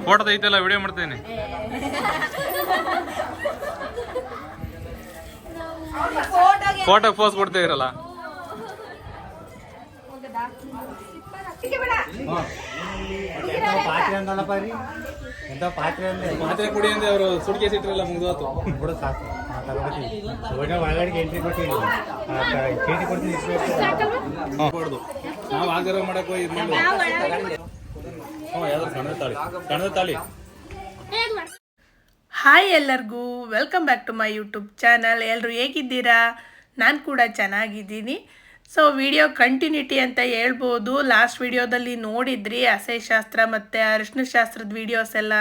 Photo ಐತಲ್ಲ, video ಮಾಡ್ತೇನೆ. Photo pose ಕೊಡ್ತಿರಲ್ಲ. ಪಾತ್ರೆ ಕುಡಿ ಅಂದ್ರೆ ಅವರು ಸುಡ್ಕೇಸ್ ಇಟ್ರಲ್ಲ, ಮುಗ್ದೋತು. ನಾವು ಆಗರ ಮಾಡಕ್ ತಾಳಿ. ಹಾಯ್ ಎಲ್ಲರಿಗೂ, welcome back to my YouTube channel. ಎಲ್ಲರೂ ಹೇಗಿದ್ದೀರಾ? ನಾನು ಕೂಡ ಚೆನ್ನಾಗಿದ್ದೀನಿ. ಸೊ ವಿಡಿಯೋ ಕಂಟಿನ್ಯೂಟಿ ಅಂತ ಹೇಳ್ಬೋದು. ಲಾಸ್ಟ್ ವಿಡಿಯೋದಲ್ಲಿ ನೋಡಿದ್ರಿ ಅಸಹ್ಯಶಾಸ್ತ್ರ ಮತ್ತು ಅರಿಶಿನ ಶಾಸ್ತ್ರದ ವೀಡಿಯೋಸ್ ಎಲ್ಲ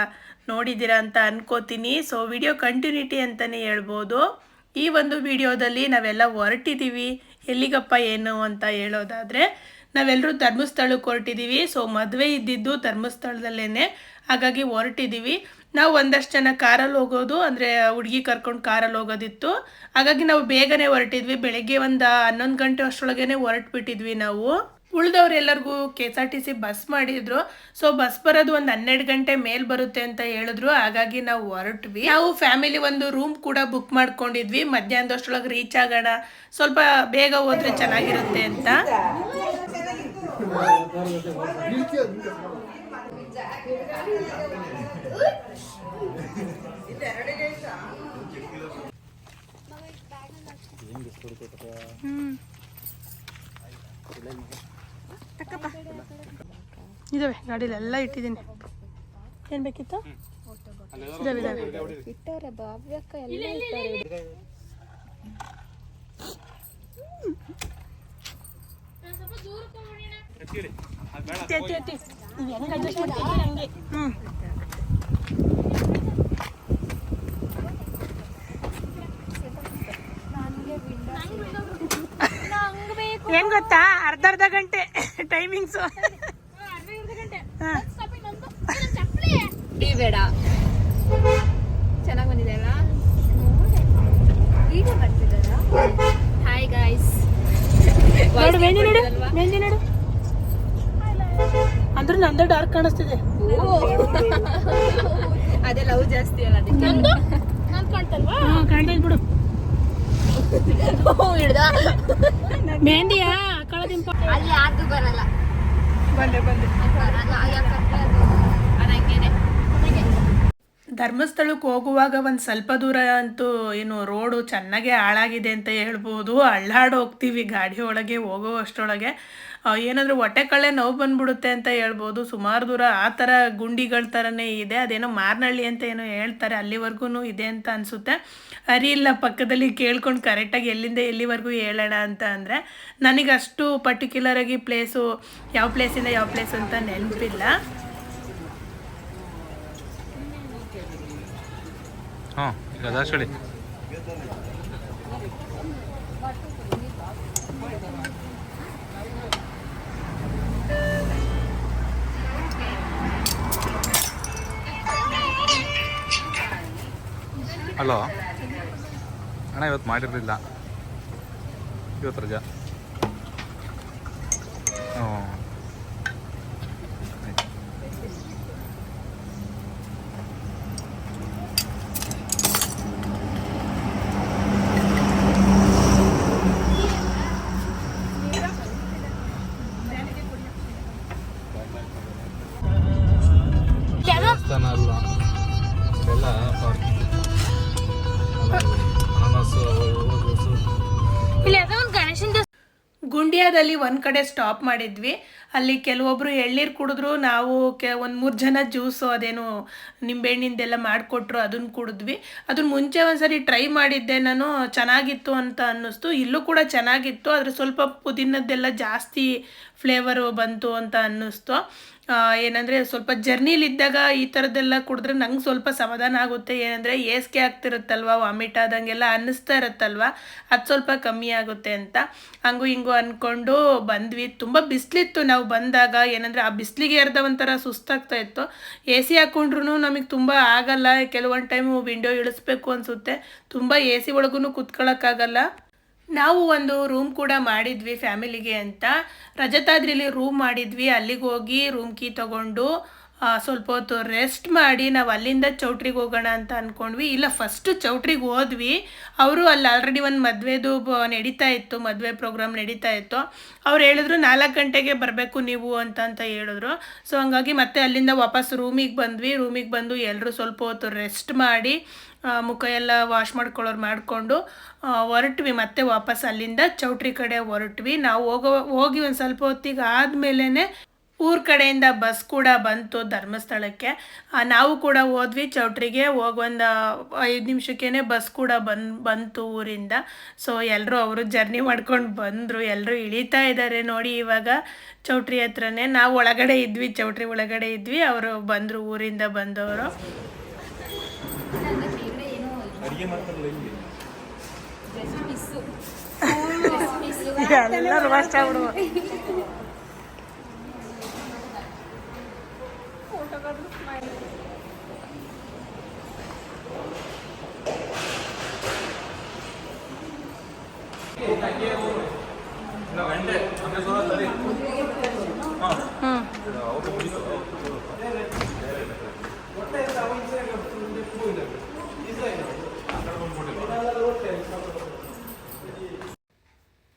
ನೋಡಿದ್ದೀರಾ ಅಂತ ಅನ್ಕೋತೀನಿ. ಸೊ ವಿಡಿಯೋ ಕಂಟಿನ್ಯೂಟಿ ಅಂತಲೇ ಹೇಳ್ಬೋದು. ಈ ಒಂದು ವಿಡಿಯೋದಲ್ಲಿ ನಾವೆಲ್ಲ ಹೊರಟಿದ್ದೀವಿ. ಎಲ್ಲಿಗಪ್ಪ ಏನು ಅಂತ ಹೇಳೋದಾದರೆ, ನಾವೆಲ್ಲರೂ ಧರ್ಮಸ್ಥಳಕ್ಕೆ ಹೊರಟಿದ್ದೀವಿ. ಸೊ ಮದುವೆ ಇದ್ದಿದ್ದು ಧರ್ಮಸ್ಥಳದಲ್ಲೇ, ಹಾಗಾಗಿ ಹೊರಟಿದ್ದೀವಿ. ನಾವು ಒಂದಷ್ಟು ಜನ ಕಾರಲ್ಲಿ ಹೋಗೋದು, ಅಂದರೆ ಹುಡುಗಿ ಕರ್ಕೊಂಡು ಕಾರಲ್ಲಿ ಹೋಗೋದಿತ್ತು. ಹಾಗಾಗಿ ನಾವು ಬೇಗನೆ ಹೊರಟಿದ್ವಿ. ಬೆಳಗ್ಗೆ ಒಂದು 11 ಗಂಟೆ ಅಷ್ಟರೊಳಗೇ ಹೊರಟ್ಬಿಟ್ಟಿದ್ವಿ ನಾವು. ಉಳಿದವ್ರೆಲ್ಲರಿಗೂ KSRTC ಬಸ್ ಮಾಡಿದ್ರು. ಸೊ ಬಸ್ ಬರೋದು ಒಂದು 12 ಗಂಟೆ ಮೇಲೆ ಬರುತ್ತೆ ಅಂತ ಹೇಳಿದ್ರು. ಹಾಗಾಗಿ ನಾವು ಹೊರಟ್ವಿ. ನಾವು ಫ್ಯಾಮಿಲಿ ಒಂದು ರೂಮ್ ಕೂಡ ಬುಕ್ ಮಾಡ್ಕೊಂಡಿದ್ವಿ. ಮಧ್ಯಾಹ್ನದಷ್ಟರೊಳಗೆ ರೀಚ್ ಆಗೋಣ, ಸ್ವಲ್ಪ ಬೇಗ ಹೋದ್ರೆ ಚೆನ್ನಾಗಿರುತ್ತೆ ಅಂತ. ಇದಾವೆ ಗಾಡಿಲೆಲ್ಲ ಇಟ್ಟಿದ್ದೀನಿ. ಏನ್ ಬೇಕಿತ್ತು? ಹೆಂಗ್ ಗೊತ್ತಾ, ಅರ್ಧ ಗಂಟೆ ಟೈಮಿಂಗ್ಸು. ಬೇಡ, ಚೆನ್ನಾಗಿ ಬಂದಿದೆ ಅಲ್ಲ. ಈಗ ಬರ್ತಿದ್ದಾರಾ? Hi guys. ನೋಡು ಮೆಹಂದಿ, ನೋಡು ಅಂದ್ರೆ ನಂದು ಡಾರ್ಕ್ ಕಾಣಿಸ್ತಿದೆ. ಅದೇ ಲವ್ ಜಾಸ್ತಿ ಅಲ್ಲ, ಅದಕ್ಕೆ ನಾನು ಕಾಣ್ತಲ್ವಾ? ಕಾಣ್ತಾ ಬಿಡು. ಹಿಡ್ದ ಮೆಹಂದಿಯಾ ಹಾಕೊಳ್ಳೋದಿಂಪ. ಅಲ್ಲಿ ಯಾರ್ದು ಬರಲ್ಲ. ಬಂದೆ ಬರಲ್ಲ, ಯಾಕಂದ್ರೆ ಅದು ಹಂಗೇನೆ. ಧರ್ಮಸ್ಥಳಕ್ಕೆ ಹೋಗುವಾಗ ಒಂದು ಸ್ವಲ್ಪ ದೂರ ಅಂತೂ ಏನು ರೋಡು ಚೆನ್ನಾಗೆ ಹಾಳಾಗಿದೆ ಅಂತ ಹೇಳ್ಬೋದು. ಅಳ್ಳಾಡಿ ಹೋಗ್ತೀವಿ ಗಾಡಿ ಒಳಗೆ ಹೋಗೋ ಅಷ್ಟರೊಳಗೆ. ಏನಾದರೂ ಹೊಟ್ಟೆ ಕಳ್ಳೆ ನೋವು ಬಂದ್ಬಿಡುತ್ತೆ ಅಂತ ಹೇಳ್ಬೋದು. ಸುಮಾರು ದೂರ ಆ ಥರ ಗುಂಡಿಗಳ ಥರನೇ ಇದೆ. ಅದೇನೋ ಮಾರ್ನಹಳ್ಳಿ ಅಂತ ಏನೋ ಹೇಳ್ತಾರೆ, ಅಲ್ಲಿವರೆಗೂ ಇದೆ ಅಂತ ಅನಿಸುತ್ತೆ. ಅರಿಯಿಲ್ಲ ಪಕ್ಕದಲ್ಲಿ ಕೇಳ್ಕೊಂಡು ಕರೆಕ್ಟಾಗಿ ಎಲ್ಲಿಂದ ಎಲ್ಲಿವರೆಗೂ ಹೇಳೋಣ ಅಂತ. ಅಂದರೆ ನನಗೆ ಅಷ್ಟು ಪರ್ಟಿಕ್ಯುಲರಾಗಿ ಪ್ಲೇಸು ಯಾವ ಪ್ಲೇಸಿಂದ ಯಾವ ಪ್ಲೇಸು ಅಂತ ನೆನಪಿಲ್ಲ. ಹಾಂ, ಈಗ ದಾಸಳಿ ಹಲೋ ಅಣ್ಣ, ಇವತ್ತು ಮಾಡಿರಲಿಲ್ಲ, ಇವತ್ತು ರಜಾ. ಹ್ಞೂ, ದೇವಸ್ಥಾನ ಅಲ್ಲ ಎಲ್ಲ ಪಾರ್ಕಿಂಗ್. ಗುಂಡಿಯಾದಲ್ಲಿ ಒಂದು ಕಡೆ ಸ್ಟಾಪ್ ಮಾಡಿದ್ವಿ. ಅಲ್ಲಿ ಕೆಲವೊಬ್ಬರು ಎಳ್ನೀರು ಕುಡಿದ್ರು, ನಾವು ಒಂದು 3 ಜನ ಜ್ಯೂಸು ಅದೇನು ನಿಂಬೆಹಣ್ಣಿಂದೆಲ್ಲ ಮಾಡಿಕೊಟ್ರು, ಅದನ್ನು ಕುಡಿದ್ವಿ. ಅದನ್ನ ಮುಂಚೆ ಒಂದ್ಸರಿ ಟ್ರೈ ಮಾಡಿದ್ದೆ ನಾನು, ಚೆನ್ನಾಗಿತ್ತು ಅಂತ ಅನ್ನಿಸ್ತು. ಇಲ್ಲೂ ಕೂಡ ಚೆನ್ನಾಗಿತ್ತು, ಆದರೆ ಸ್ವಲ್ಪ ಪುದೀನದ್ದೆಲ್ಲ ಜಾಸ್ತಿ ಫ್ಲೇವರು ಬಂತು ಅಂತ ಅನ್ನಿಸ್ತು. ಏನಂದರೆ ಸ್ವಲ್ಪ ಜರ್ನಿಲಿದ್ದಾಗ ಈ ಥರದ್ದೆಲ್ಲ ಕುಡಿದ್ರೆ ನಂಗೆ ಸ್ವಲ್ಪ ಸಮಾಧಾನ ಆಗುತ್ತೆ. ಏನಂದರೆ ಏಸಿಗೆ ಆಗ್ತಿರುತ್ತಲ್ವ, ವಾಮಿಟ್ ಆದಂಗೆಲ್ಲ ಅನ್ನಿಸ್ತಾ ಇರುತ್ತಲ್ವ, ಅದು ಸ್ವಲ್ಪ ಕಮ್ಮಿ ಆಗುತ್ತೆ ಅಂತ ಹಂಗೂ ಹಿಂಗೂ ಅಂದ್ಕೊಂಡು ಬಂದ್ವಿ. ತುಂಬ ಬಿಸಿಲಿತ್ತು ನಾವು ಬಂದಾಗ. ಏನಂದರೆ ಆ ಬಿಸಿಲಿಗೆ ಅರ್ಧ ಒಂಥರ ಸುಸ್ತಾಗ್ತಾ ಇತ್ತು. AC ಹಾಕ್ಕೊಂಡ್ರು ನಮಗೆ ತುಂಬ ಆಗಲ್ಲ. ಕೆಲವೊಂದು ಟೈಮು ವಿಂಡೋ ಇಳಿಸ್ಬೇಕು ಅನಿಸುತ್ತೆ. ತುಂಬ AC ಒಳಗೂ ಕೂತ್ಕೊಳ್ಳೋಕ್ಕಾಗಲ್ಲ. ನಾವು ಒಂದು ರೂಮ್ ಕೂಡ ಮಾಡಿದ್ವಿ ಫ್ಯಾಮಿಲಿಗೆ ಅಂತ. ರಜತಾದ್ರಿಲಿ ರೂಮ್ ಮಾಡಿದ್ವಿ. ಅಲ್ಲಿಗೆ ಹೋಗಿ ರೂಮ್ ಕೀ ತೊಗೊಂಡು ಸ್ವಲ್ಪ ಹೊತ್ತು ರೆಸ್ಟ್ ಮಾಡಿ ನಾವು ಅಲ್ಲಿಂದ ಚೌಟ್ರಿಗೆ ಹೋಗೋಣ ಅಂತ ಅಂದ್ಕೊಂಡ್ವಿ. ಇಲ್ಲ, ಫಸ್ಟು ಚೌಟ್ರಿಗೆ ಹೋದ್ವಿ. ಅವರು ಅಲ್ಲಿ ಆಲ್ರೆಡಿ ಒಂದು ಮದುವೆದು ನಡೀತಾ ಇತ್ತು, ಮದುವೆ ಪ್ರೋಗ್ರಾಮ್ ನಡೀತಾ ಇತ್ತು. ಅವ್ರು ಹೇಳಿದ್ರು 4 ಗಂಟೆಗೆ ಬರಬೇಕು ನೀವು ಅಂತ ಹೇಳಿದ್ರು. ಸೊ ಹಂಗಾಗಿ ಮತ್ತೆ ಅಲ್ಲಿಂದ ವಾಪಸ್ ರೂಮಿಗೆ ಬಂದ್ವಿ. ರೂಮಿಗೆ ಬಂದು ಎಲ್ಲರೂ ಸ್ವಲ್ಪ ಹೊತ್ತು ರೆಸ್ಟ್ ಮಾಡಿ ಮುಖ ಎಲ್ಲ ವಾಶ್ ಮಾಡ್ಕೊಳ್ಳೋರು ಮಾಡಿಕೊಂಡು ಹೊರಟ್ವಿ. ಮತ್ತೆ ವಾಪಸ್ ಅಲ್ಲಿಂದ ಚೌಟ್ರಿ ಕಡೆ ಹೊರಟ್ವಿ. ನಾವು ಹೋಗಿ ಒಂದು ಸ್ವಲ್ಪ ಹೊತ್ತಿಗೆ ಆದಮೇಲೆ ಊರ ಕಡೆಯಿಂದ ಬಸ್ ಕೂಡ ಬಂತು ಧರ್ಮಸ್ಥಳಕ್ಕೆ. ನಾವು ಕೂಡ ಹೋದ್ವಿ ಚೌಟ್ರಿಗೆ. ಹೋಗಿ ಒಂದು 5 ನಿಮಿಷಕ್ಕೇ ಬಸ್ ಕೂಡ ಬಂತು ಊರಿಂದ. ಸೊ ಎಲ್ಲರೂ ಅವರು ಜರ್ನಿ ಮಾಡ್ಕೊಂಡು ಬಂದರು. ಎಲ್ಲರೂ ಇಳಿತಾ ಇದ್ದಾರೆ ನೋಡಿ ಇವಾಗ ಚೌಟ್ರಿ ಹತ್ರನೇ. ನಾವು ಒಳಗಡೆ ಇದ್ವಿ, ಚೌಟ್ರಿ ಒಳಗಡೆ ಇದ್ವಿ. ಅವರು ಬಂದರು, ಊರಿಂದ ಬಂದವರು. ಎಲ್ಲರೂ ಅಷ್ಟ ಬಿಡುವ.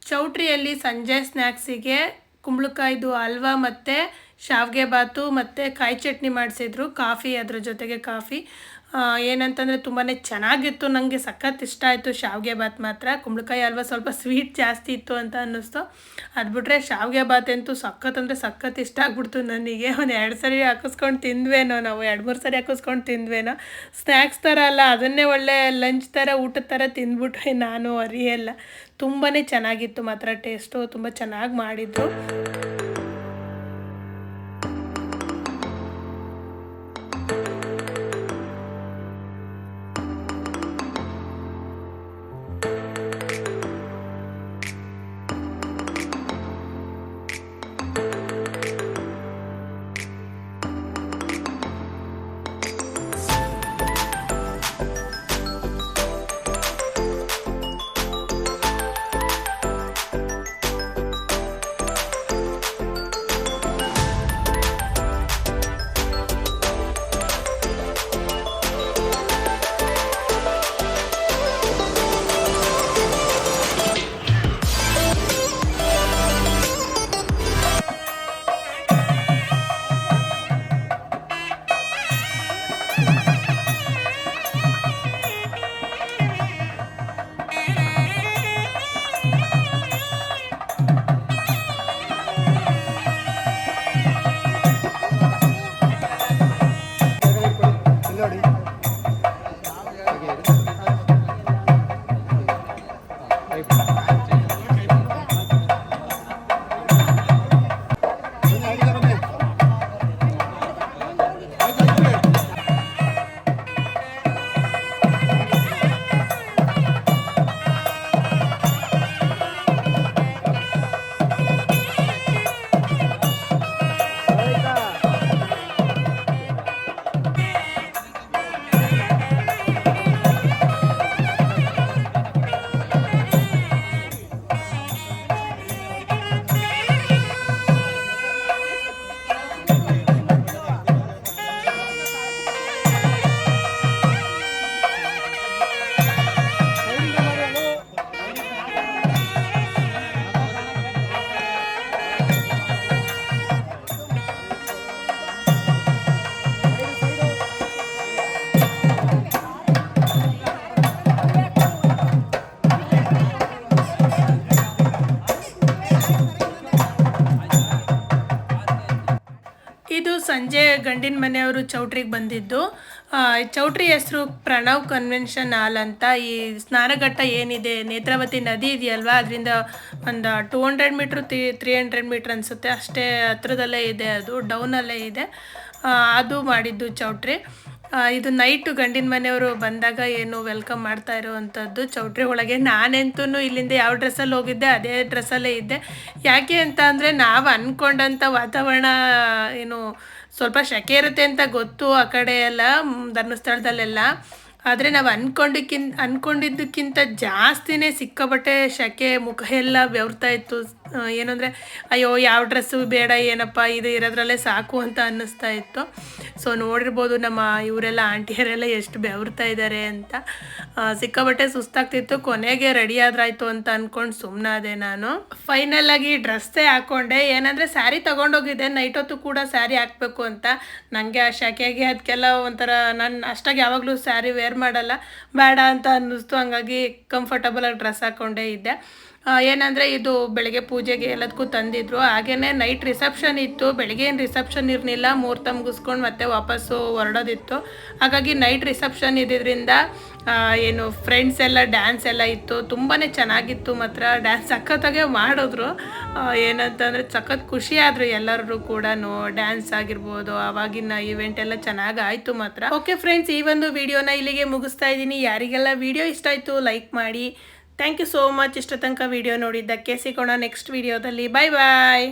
ಚೌಟ್ರಿಯಲ್ಲಿ ಸಂಜೆ ಸ್ನ್ಯಾಕ್ಸಿಗೆ ಕುಂಬಳಕಾಯ್ದು ಹಲ್ವಾ ಮತ್ತು ಶಾವಿಗೆ ಬಾತು ಮತ್ತು ಕಾಯಿ ಚಟ್ನಿ ಮಾಡಿಸಿದ್ರು. ಕಾಫಿ, ಅದ್ರ ಜೊತೆಗೆ ಕಾಫಿ. ಏನಂತಂದರೆ ತುಂಬಾ ಚೆನ್ನಾಗಿತ್ತು. ನನಗೆ ಸಖತ್ ಇಷ್ಟ ಆಯಿತು ಶಾವಿಗೆ ಬಾತ್ ಮಾತ್ರ. ಕುಂಬಳಕಾಯಿ ಹಲ್ವಾ ಸ್ವಲ್ಪ ಸ್ವೀಟ್ ಜಾಸ್ತಿ ಇತ್ತು ಅಂತ ಅನ್ನಿಸ್ತು. ಅದು ಬಿಟ್ಟರೆ ಶಾವಿಗೆ ಬಾತ್ ಅಂತೂ ಸಖತ್ ಅಂದರೆ ಸಖತ್ ಇಷ್ಟ ಆಗ್ಬಿಡ್ತು ನನಗೆ. ಒಂದು 2 ಸರಿ ಹಾಕಿಸ್ಕೊಂಡು ತಿಂದ್ವೇನೋ, ನಾವು 2-3 ಸರಿ ಹಾಕಿಸ್ಕೊಂಡು ತಿಂದ್ವೇನೋ. ಸ್ನ್ಯಾಕ್ಸ್ ಥರ ಅಲ್ಲ, ಅದನ್ನೇ ಒಳ್ಳೆ ಲಂಚ್ ಥರ, ಊಟದ ಥರ ತಿಂದ್ಬಿಟ್ರೆ ನಾನು ಅರಿಯಲ್ಲ. ತುಂಬಾ ಚೆನ್ನಾಗಿತ್ತು ಮಾತ್ರ ಟೇಸ್ಟು, ತುಂಬ ಚೆನ್ನಾಗಿ ಮಾಡಿದ್ರು. ಸಂಜೆ ಗಂಡಿನ ಮನೆಯವರು ಚೌಟ್ರಿಗೆ ಬಂದಿದ್ದು. ಚೌಟ್ರಿ ಹೆಸರು ಪ್ರಣವ್ ಕನ್ವೆನ್ಷನ್ ಹಾಲ್ ಅಂತ. ಈ ಸ್ನಾನಘಟ್ಟ ಏನಿದೆ, ನೇತ್ರಾವತಿ ನದಿ ಇದೆಯಲ್ವ, ಅದರಿಂದ ಒಂದು 200 ಮೀಟ್ರ್ 300 ಮೀಟ್ರ್ ಅನಿಸುತ್ತೆ, ಅಷ್ಟೇ ಹತ್ರದಲ್ಲೇ ಇದೆ. ಅದು ಡೌನಲ್ಲೇ ಇದೆ. ಅದು ಮಾಡಿದ್ದು ಚೌಟ್ರಿ. ಇದು ನೈಟು ಗಂಡಿನ ಮನೆಯವರು ಬಂದಾಗ ಏನು ವೆಲ್ಕಮ್ ಮಾಡ್ತಾ ಇರೋವಂಥದ್ದು ಚೌಟ್ರಿ ಒಳಗೆ. ನಾನಂತೂ ಇಲ್ಲಿಂದ ಯಾವ ಡ್ರೆಸ್ಸಲ್ಲಿ ಹೋಗಿದ್ದೆ ಅದೇ ಡ್ರೆಸ್ಸಲ್ಲೇ ಇದ್ದೆ. ಯಾಕೆ ಅಂತ ಅಂದರೆ ನಾವು ಅಂದ್ಕೊಂಡಂಥ ವಾತಾವರಣ ಏನು ಸ್ವಲ್ಪ ಸೆಕೆ ಇರುತ್ತೆ ಅಂತ ಗೊತ್ತು ಆ ಕಡೆ ಎಲ್ಲ ಧರ್ಮಸ್ಥಳದಲ್ಲೆಲ್ಲ. ಆದರೆ ನಾವು ಅಂದ್ಕೊಂಡಿದ್ದಕ್ಕಿಂತ ಜಾಸ್ತಿನೇ ಸಿಕ್ಕಾಪಟ್ಟೆ ಶೆಕೆ, ಮುಖ ಎಲ್ಲ ಬೆವರ್ತಾ ಇತ್ತು. ಏನಂದರೆ ಅಯ್ಯೋ ಯಾವ ಡ್ರೆಸ್ಸು ಬೇಡ ಏನಪ್ಪ ಇದು ಇರೋದ್ರಲ್ಲೇ ಸಾಕು ಅಂತ ಅನ್ನಿಸ್ತಾ ಇತ್ತು. ಸೊ ನೋಡಿರ್ಬೋದು ನಮ್ಮ ಇವರೆಲ್ಲ ಆಂಟಿಯರೆಲ್ಲ ಎಷ್ಟು ಬೆವರ್ತಾ ಇದ್ದಾರೆ ಅಂತ. ಸಿಕ್ಕಾಪಟ್ಟೆ ಸುಸ್ತಾಗ್ತಿತ್ತು. ಕೊನೆಗೆ ರೆಡಿ ಆದ್ರಾಯ್ತು ಅಂತ ಅಂದ್ಕೊಂಡು ಸುಮ್ಮನಾದೆ ನಾನು. ಫೈನಲ್ ಆಗಿ ಡ್ರೆಸ್ಸೇ ಹಾಕ್ಕೊಂಡೆ. ಏನಂದರೆ ಸ್ಯಾರಿ ತೊಗೊಂಡೋಗಿದ್ದೆ, ನೈಟ್ ಹೊತ್ತು ಕೂಡ ಸ್ಯಾರಿ ಹಾಕಬೇಕು ಅಂತ. ನನಗೆ ಆ ಶೆಕೆಗೆ ಅದಕ್ಕೆಲ್ಲ ಒಂಥರ, ನಾನು ಅಷ್ಟಾಗಿ ಯಾವಾಗಲೂ ಸ್ಯಾರಿ ವೇರ್ ಮಾಡಲ್ಲ, ಬೇಡ ಅಂತ ಅನ್ನಿಸ್ತು. ಹಂಗಾಗಿ ಕಂಫರ್ಟಬಲಾಗಿ ಡ್ರೆಸ್ ಹಾಕ್ಕೊಂಡೇ ಇದ್ದೆ. ಏನಂದರೆ ಇದು ಬೆಳಗ್ಗೆ ಪೂಜೆಗೆ ಎಲ್ಲದಕ್ಕೂ ತಂದಿದ್ರು. ಹಾಗೆಯೇ ನೈಟ್ ರಿಸೆಪ್ಷನ್ ಇತ್ತು. ಬೆಳಗ್ಗೆ ಏನು ರಿಸೆಪ್ಷನ್ ಇರಲಿಲ್ಲ, ಮುಹೂರ್ತ ಮುಗಿಸ್ಕೊಂಡು ಮತ್ತೆ ವಾಪಸ್ಸು ಹೊರಡೋದಿತ್ತು. ಹಾಗಾಗಿ ನೈಟ್ ರಿಸೆಪ್ಷನ್ ಇದ್ದಿದ್ದರಿಂದ ಏನು ಫ್ರೆಂಡ್ಸ್ ಎಲ್ಲ ಡ್ಯಾನ್ಸ್ ಎಲ್ಲ ಇತ್ತು. ತುಂಬಾ ಚೆನ್ನಾಗಿತ್ತು ಮಾತ್ರ. ಡ್ಯಾನ್ಸ್ ಸಖತ್ತಾಗೆ ಮಾಡಿದ್ರು. ಏನಂತಂದರೆ ಸಖತ್ ಖುಷಿ ಆದರು ಎಲ್ಲರೂ ಕೂಡ. ಡ್ಯಾನ್ಸ್ ಆಗಿರ್ಬೋದು, ಆವಾಗಿನ ಈವೆಂಟ್ ಎಲ್ಲ ಚೆನ್ನಾಗಿ ಆಯಿತು ಮಾತ್ರ. ಓಕೆ ಫ್ರೆಂಡ್ಸ್, ಈ ಒಂದು ವಿಡಿಯೋನ ಇಲ್ಲಿಗೆ ಮುಗಿಸ್ತಾ ಇದ್ದೀನಿ. ಯಾರಿಗೆಲ್ಲ ವಿಡಿಯೋ ಇಷ್ಟ ಆಯಿತು ಲೈಕ್ ಮಾಡಿ. ಥ್ಯಾಂಕ್ ಯು ಸೋ ಮಚ್ ಇಷ್ಟ ತನಕ ವಿಡಿಯೋ ನೋಡಿದ್ದಕ್ಕೆ. ಸಿಗೋಣ ನೆಕ್ಸ್ಟ್ ವಿಡಿಯೋದಲ್ಲಿ. ಬಾಯ್ ಬಾಯ್.